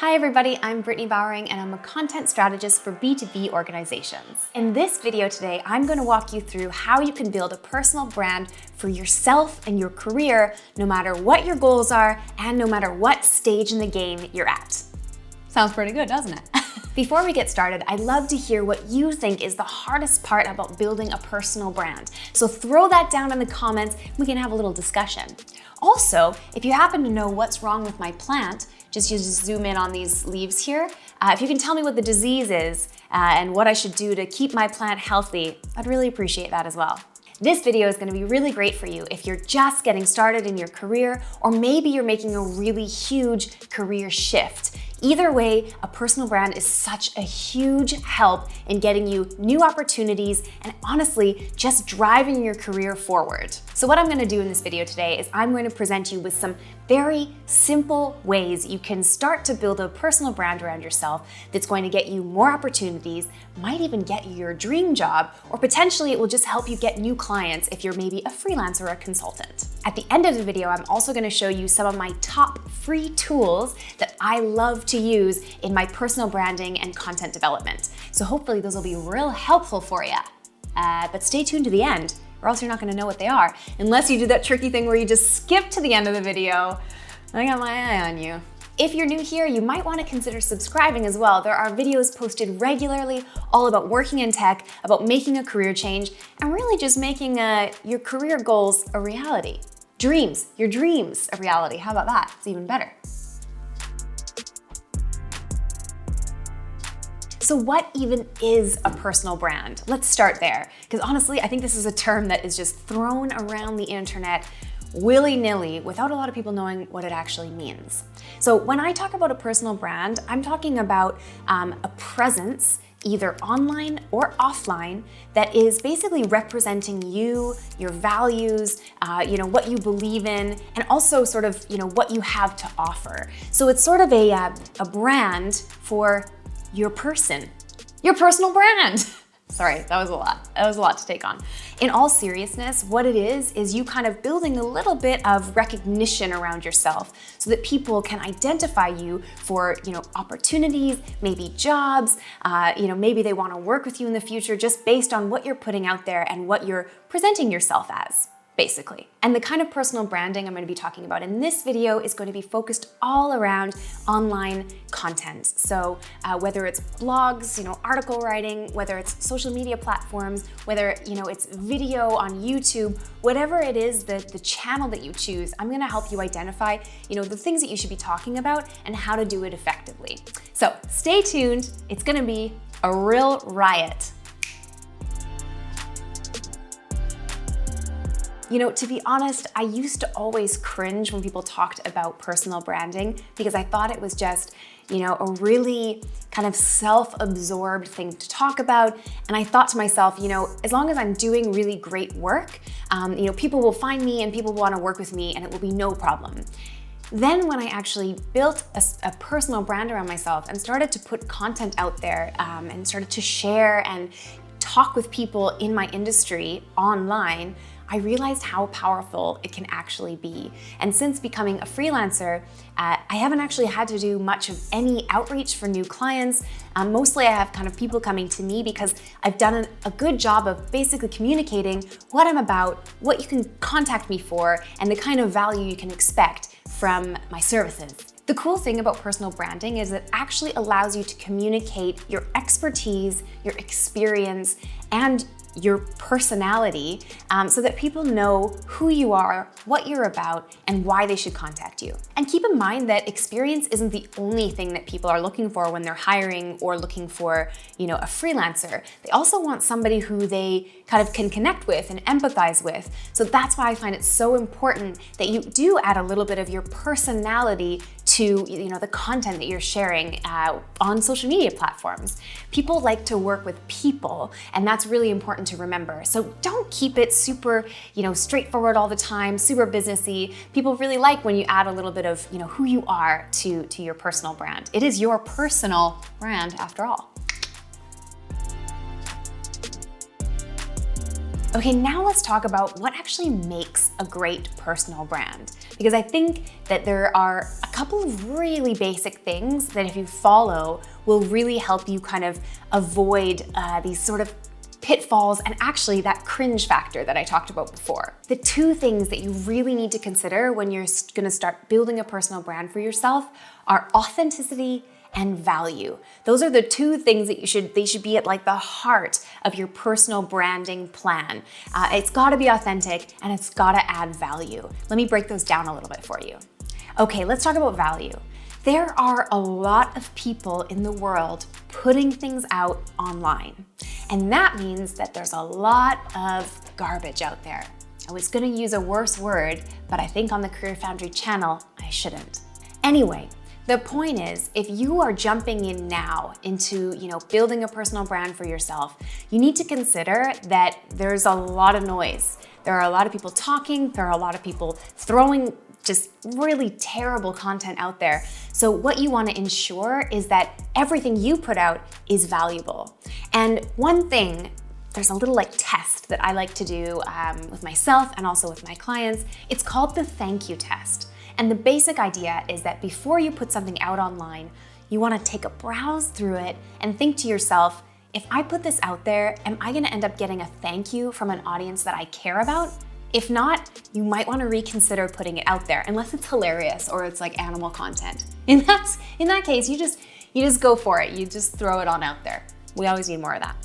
Hi everybody, I'm Brittni Bowering and I'm a content strategist for B2B organizations. In this video today, I'm going to walk you through how you can build a personal brand for yourself and your career, no matter what your goals are and no matter what stage in the game you're at. Sounds pretty good, doesn't it? Before we get started, I'd love to hear what you think is the hardest part about building a personal brand. So throw that down in the comments, we can have a little discussion. Also, if you happen to know what's wrong with my plant, just zoom in on these leaves here. If you can tell me what the disease is and what I should do to keep my plant healthy, I'd really appreciate that as well. This video is going to be really great for you if you're just getting started in your career, or maybe you're making a really huge career shift. Either way, a personal brand is such a huge help in getting you new opportunities and honestly, just driving your career forward. So what I'm going to do in this video today is I'm going to present you with some very simple ways you can start to build a personal brand around yourself that's going to get you more opportunities, might even get you your dream job, or potentially it will just help you get new clients if you're maybe a freelancer or a consultant. At the end of the video, I'm also going to show you some of my top free tools that I love to use in my personal branding and content development. So hopefully those will be real helpful for you. But stay tuned to the end, or else you're not going to know what they are, unless you do that tricky thing where you just skip to the end of the video. I got my eye on you. If you're new here, you might want to consider subscribing as well. There are videos posted regularly all about working in tech, about making a career change, and really just making your career goals a reality. Your dreams a reality. How about that? It's even better. So what even is a personal brand? Let's start there, because honestly, I think this is a term that is just thrown around the internet willy-nilly without a lot of people knowing what it actually means. So when I talk about a personal brand, I'm talking about a presence, either online or offline, that is basically representing you, your values, what you believe in, and also sort of, what you have to offer. So it's sort of a brand for your person, your personal brand. Sorry, that was a lot. That was a lot to take on. In all seriousness, what it is you kind of building a little bit of recognition around yourself so that people can identify you for, opportunities, maybe jobs, maybe they want to work with you in the future just based on what you're putting out there and what you're presenting yourself as, basically. And the kind of personal branding I'm going to be talking about in this video is going to be focused all around online content. So whether it's blogs, article writing, whether it's social media platforms, whether it's video on YouTube, whatever it is, the channel that you choose, I'm going to help you identify the things that you should be talking about and how to do it effectively. So stay tuned. It's going to be a real riot. To be honest, I used to always cringe when people talked about personal branding because I thought it was just, a really kind of self-absorbed thing to talk about. And I thought to myself, as long as I'm doing really great work, people will find me and people want to work with me and it will be no problem. Then when I actually built a personal brand around myself and started to put content out there and started to share and talk with people in my industry online, I realized how powerful it can actually be. And since becoming a freelancer, I haven't actually had to do much of any outreach for new clients. Mostly I have kind of people coming to me because I've done a good job of basically communicating what I'm about, what you can contact me for, and the kind of value you can expect from my services. The cool thing about personal branding is it actually allows you to communicate your expertise, your experience, and your personality so that people know who you are, what you're about, and why they should contact you. And keep in mind that experience isn't the only thing that people are looking for when they're hiring or looking for, a freelancer. They also want somebody who they kind of can connect with and empathize with. So that's why I find it so important that you do add a little bit of your personality to the content that you're sharing on social media platforms. People like to work with people, and that's really important to remember. So don't keep it super, straightforward all the time, super businessy. People really like when you add a little bit of, who you are to your personal brand. It is your personal brand after all. Okay, now let's talk about what actually makes a great personal brand. Because I think that there are a couple of really basic things that if you follow will really help you kind of avoid these sort of pitfalls and actually that cringe factor that I talked about before. The two things that you really need to consider when you're gonna start building a personal brand for yourself are authenticity and value. Those are the two things that they should be at like the heart of your personal branding plan. It's gotta be authentic and it's gotta add value. Let me break those down a little bit for you. Okay, let's talk about value. There are a lot of people in the world putting things out online. And that means that there's a lot of garbage out there. I was gonna use a worse word, but I think on the CareerFoundry channel, I shouldn't. Anyway, the point is, if you are jumping in now into, building a personal brand for yourself, you need to consider that there's a lot of noise. There are a lot of people talking, there are a lot of people throwing just really terrible content out there. So what you want to ensure is that everything you put out is valuable. And one thing, there's a little test that I like to do with myself and also with my clients. It's called the thank you test. And the basic idea is that before you put something out online, you want to take a browse through it and think to yourself, if I put this out there, am I going to end up getting a thank you from an audience that I care about? If not, you might want to reconsider putting it out there, unless it's hilarious or it's like animal content. In that case, you just go for it. You just throw it on out there. We always need more of that.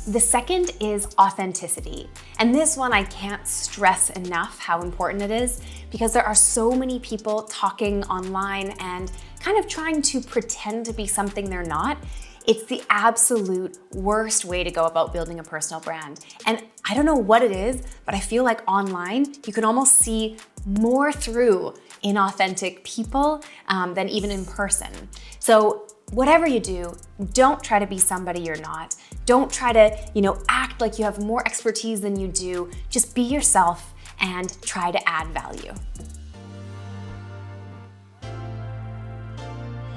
The second is authenticity. And this one I can't stress enough how important it is, because there are so many people talking online and kind of trying to pretend to be something they're not. It's the absolute worst way to go about building a personal brand. And I don't know what it is, but I feel like online, you can almost see more through inauthentic people than even in person. So whatever you do, don't try to be somebody you're not. Don't try to, act like you have more expertise than you do. Just be yourself and try to add value.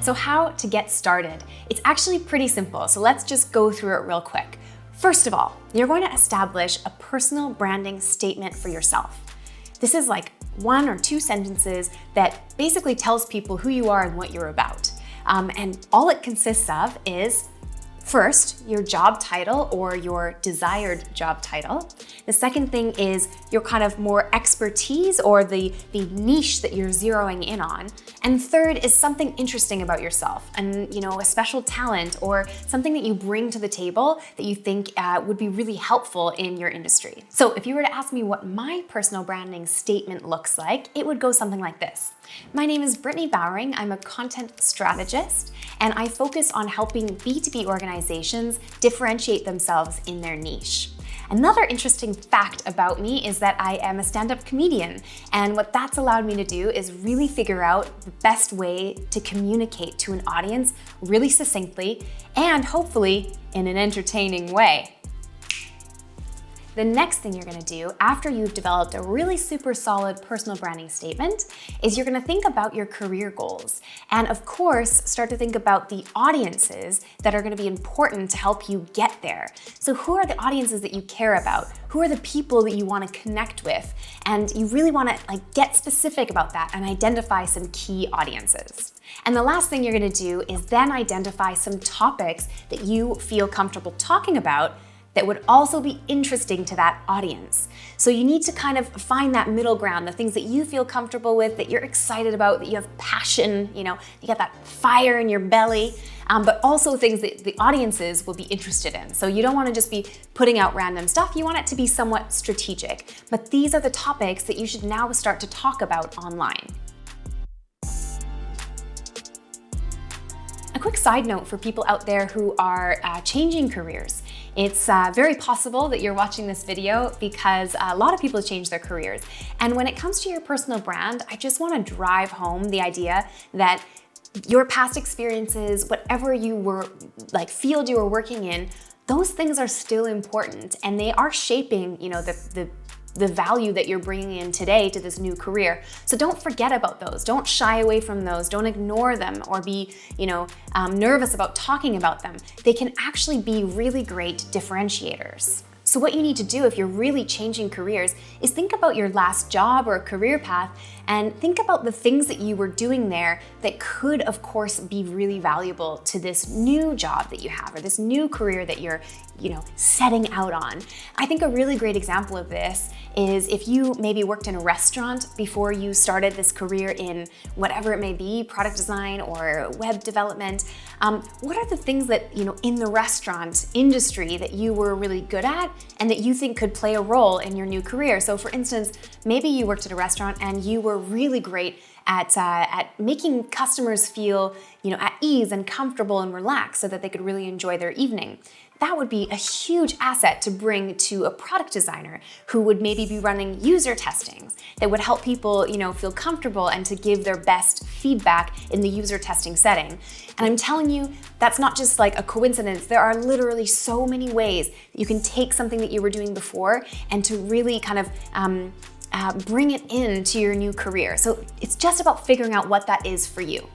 So how to get started? It's actually pretty simple, so let's just go through it real quick. First of all, you're going to establish a personal branding statement for yourself. This is like 1 or 2 sentences that basically tells people who you are and what you're about. And all it consists of is, first, your job title or your desired job title. The second thing is your kind of more expertise or the niche that you're zeroing in on. And third is something interesting about yourself and, a special talent or something that you bring to the table that you think would be really helpful in your industry. So if you were to ask me what my personal branding statement looks like, it would go something like this. My name is Brittni Bowering. I'm a content strategist, and I focus on helping B2B organizations differentiate themselves in their niche. Another interesting fact about me is that I am a stand-up comedian, and what that's allowed me to do is really figure out the best way to communicate to an audience really succinctly and hopefully in an entertaining way. The next thing you're gonna do after you've developed a really super solid personal branding statement is you're gonna think about your career goals. And of course, start to think about the audiences that are gonna be important to help you get there. So who are the audiences that you care about? Who are the people that you wanna connect with? And you really wanna get specific about that and identify some key audiences. And the last thing you're gonna do is then identify some topics that you feel comfortable talking about that would also be interesting to that audience. So you need to kind of find that middle ground, the things that you feel comfortable with, that you're excited about, that you have passion, you got that fire in your belly, but also things that the audiences will be interested in. So you don't want to just be putting out random stuff, you want it to be somewhat strategic. But these are the topics that you should now start to talk about online. A quick side note for people out there who are changing careers. It's very possible that you're watching this video because a lot of people change their careers. And when it comes to your personal brand, I just want to drive home the idea that your past experiences, whatever you were field you were working in, those things are still important and they are shaping, the value that you're bringing in today to this new career. So don't forget about those. Don't shy away from those. Don't ignore them or be, nervous about talking about them. They can actually be really great differentiators. So what you need to do if you're really changing careers is think about your last job or career path and think about the things that you were doing there that could, of course, be really valuable to this new job that you have or this new career that you're, setting out on. I think a really great example of this is if you maybe worked in a restaurant before you started this career in whatever it may be, product design or web development. What are the things that, in the restaurant industry that you were really good at and that you think could play a role in your new career? So for instance, maybe you worked at a restaurant and you were really great at making customers feel, at ease and comfortable and relaxed so that they could really enjoy their evening. That would be a huge asset to bring to a product designer who would maybe be running user testings that would help people, feel comfortable and to give their best feedback in the user testing setting. And I'm telling you, that's not just like a coincidence. There are literally so many ways that you can take something that you were doing before and to really kind of bring it into your new career. So it's just about figuring out what that is for you.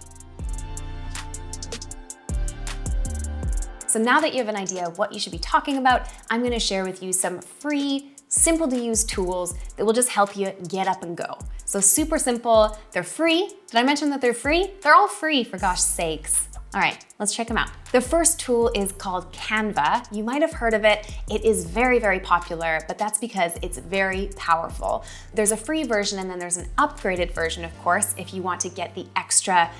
So now that you have an idea of what you should be talking about, I'm going to share with you some free, simple to use tools that will just help you get up and go. So super simple, they're free. Did I mention that they're free? They're all free, for gosh sakes. All right, let's check them out. The first tool is called Canva. You might have heard of it. It is very, very popular, but that's because it's very powerful. There's a free version and then there's an upgraded version, of course, if you want to get the extra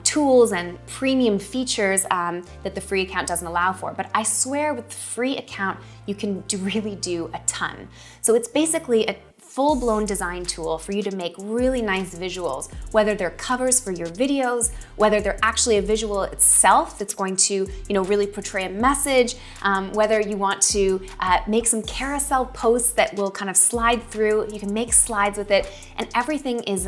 tools and premium features that the free account doesn't allow for. But I swear with the free account, you can really do a ton. So it's basically a full-blown design tool for you to make really nice visuals, whether they're covers for your videos, whether they're actually a visual itself that's going to, really portray a message, whether you want to make some carousel posts that will kind of slide through. You can make slides with it, and everything is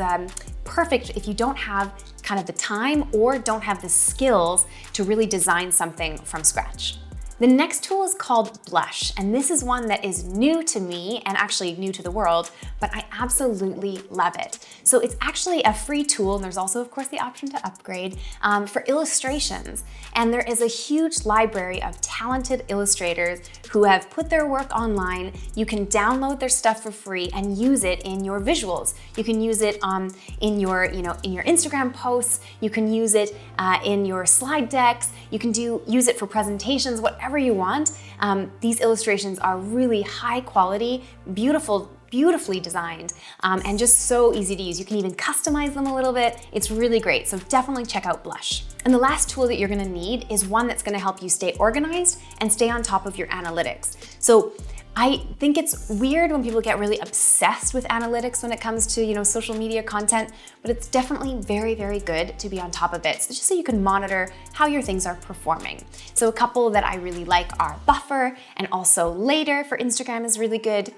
perfect if you don't have kind of the time or don't have the skills to really design something from scratch. The next tool is called Blush, and this is one that is new to me and actually new to the world, but I absolutely love it. So it's actually a free tool, and there's also, of course, the option to upgrade for illustrations. And there is a huge library of talented illustrators who have put their work online. You can download their stuff for free and use it in your visuals. You can use it in your Instagram posts. You can use it in your slide decks. You can use it for presentations, whatever you want. These illustrations are really high quality, beautifully designed, and just so easy to use. You can even customize them a little bit. It's really great, so definitely check out Blush. And the last tool that you're gonna need is one that's gonna help you stay organized and stay on top of your analytics. So I think it's weird when people get really obsessed with analytics when it comes to, social media content, but it's definitely very, very good to be on top of it. So just so you can monitor how your things are performing. So a couple that I really like are Buffer, and also Later for Instagram is really good.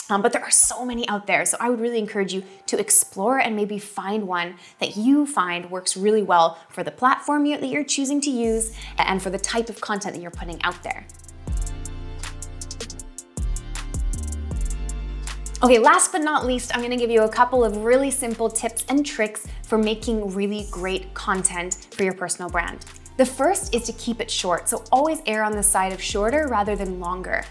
But there are so many out there. So I would really encourage you to explore and maybe find one that you find works really well for the platform that you're choosing to use and for the type of content that you're putting out there. Okay, last but not least, I'm gonna give you a couple of really simple tips and tricks for making really great content for your personal brand. The first is to keep it short. So always err on the side of shorter rather than longer.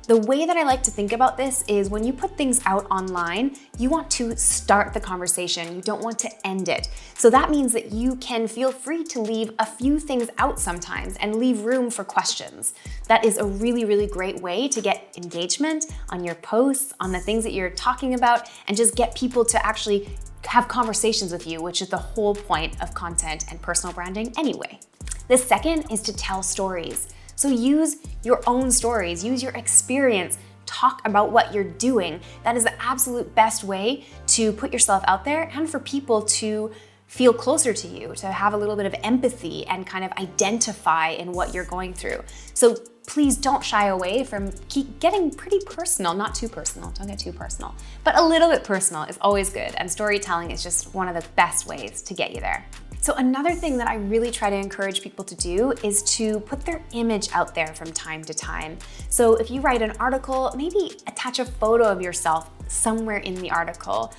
The way that I like to think about this is when you put things out online, you want to start the conversation. You don't want to end it. So that means that you can feel free to leave a few things out sometimes and leave room for questions. That is a really, really great way to get engagement on your posts, on the things that you're talking about, and just get people to actually have conversations with you, which is the whole point of content and personal branding anyway. The second is to tell stories. So use your own stories, use your experience, talk about what you're doing. That is the absolute best way to put yourself out there and for people to feel closer to you, to have a little bit of empathy and kind of identify in what you're going through. So please don't shy away from getting pretty personal, not too personal, don't get too personal, but a little bit personal is always good. And storytelling is just one of the best ways to get you there. So another thing that I really try to encourage people to do is to put their image out there from time to time. So if you write an article, maybe attach a photo of yourself somewhere in the article.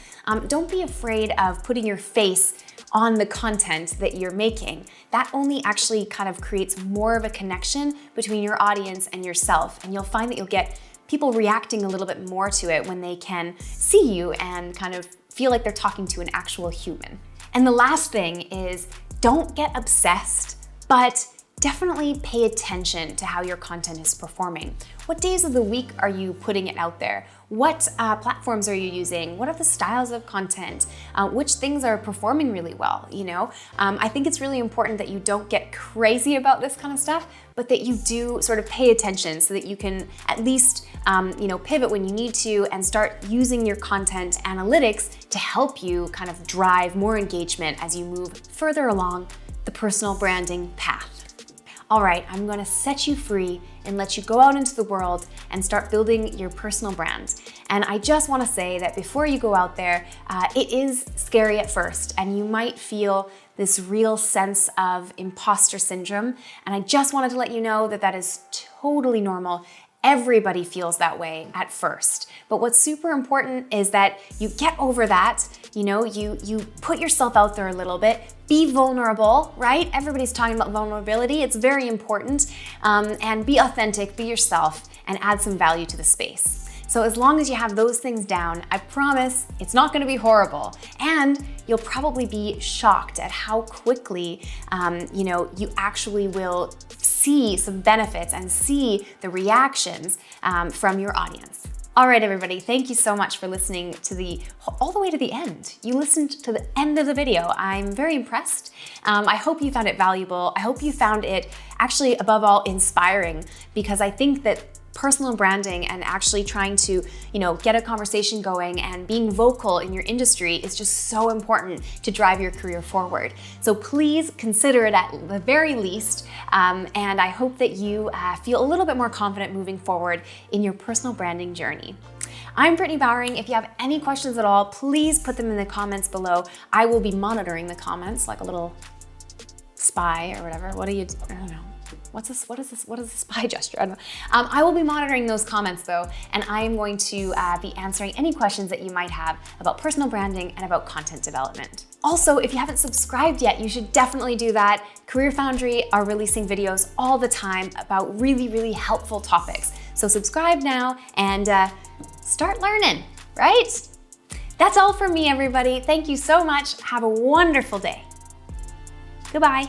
Don't be afraid of putting your face on the content that you're making. That only actually kind of creates more of a connection between your audience and yourself. And you'll find that you'll get people reacting a little bit more to it when they can see you and kind of feel like they're talking to an actual human. And the last thing is, don't get obsessed, but definitely pay attention to how your content is performing. What days of the week are you putting it out there? What platforms are you using? What are the styles of content? Which things are performing really well, you know? I think it's really important that you don't get crazy about this kind of stuff, but that you do sort of pay attention so that you can at least pivot when you need to and start using your content analytics to help you kind of drive more engagement as you move further along the personal branding path. All right, I'm gonna set you free and let you go out into the world and start building your personal brand. And I just wanna say that before you go out there, it is scary at first, and you might feel this real sense of imposter syndrome. And I just wanted to let you know that that is totally normal. Everybody feels that way at first. But what's super important is that you get over that, you put yourself out there a little bit, be vulnerable, right? Everybody's talking about vulnerability. It's very important. And be authentic, be yourself, and add some value to the space. So as long as you have those things down, I promise it's not gonna be horrible. And you'll probably be shocked at how quickly you actually will see some benefits and see the reactions from your audience. All right, everybody, thank you so much for listening to all the way to the end. You listened to the end of the video. I'm very impressed. I hope you found it valuable. I hope you found it actually, above all, inspiring, because I think that personal branding and actually trying to, get a conversation going and being vocal in your industry is just so important to drive your career forward. So please consider it at the very least. And I hope that you feel a little bit more confident moving forward in your personal branding journey. I'm Brittni Bowering. If you have any questions at all, please put them in the comments below. I will be monitoring the comments like a little spy or whatever. I don't know. What is a spy gesture? I don't know. I will be monitoring those comments though, and I am going to be answering any questions that you might have about personal branding and about content development. Also, if you haven't subscribed yet, you should definitely do that. CareerFoundry are releasing videos all the time about really, really helpful topics. So subscribe now and start learning, right? That's all from me, everybody. Thank you so much. Have a wonderful day. Goodbye.